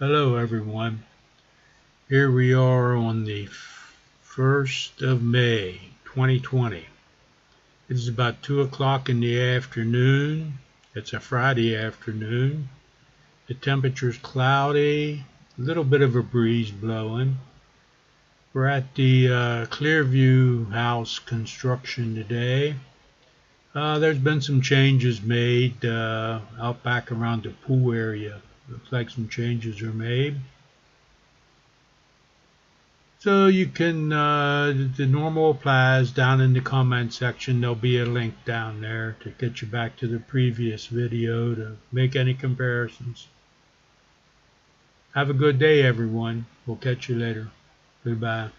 Hello everyone. Here we are on the 1st of May 2020. It's about 2 o'clock in the afternoon. It's a Friday afternoon. The temperature's cloudy, a little bit of a breeze blowing. We're at the Clearview house construction today. There's been some changes made out back around the pool area. Looks like some changes are made. So you can, the normal applies down in the comment section. There'll be a link down there to get you back to the previous video to make any comparisons. Have a good day, everyone. We'll catch you later. Goodbye.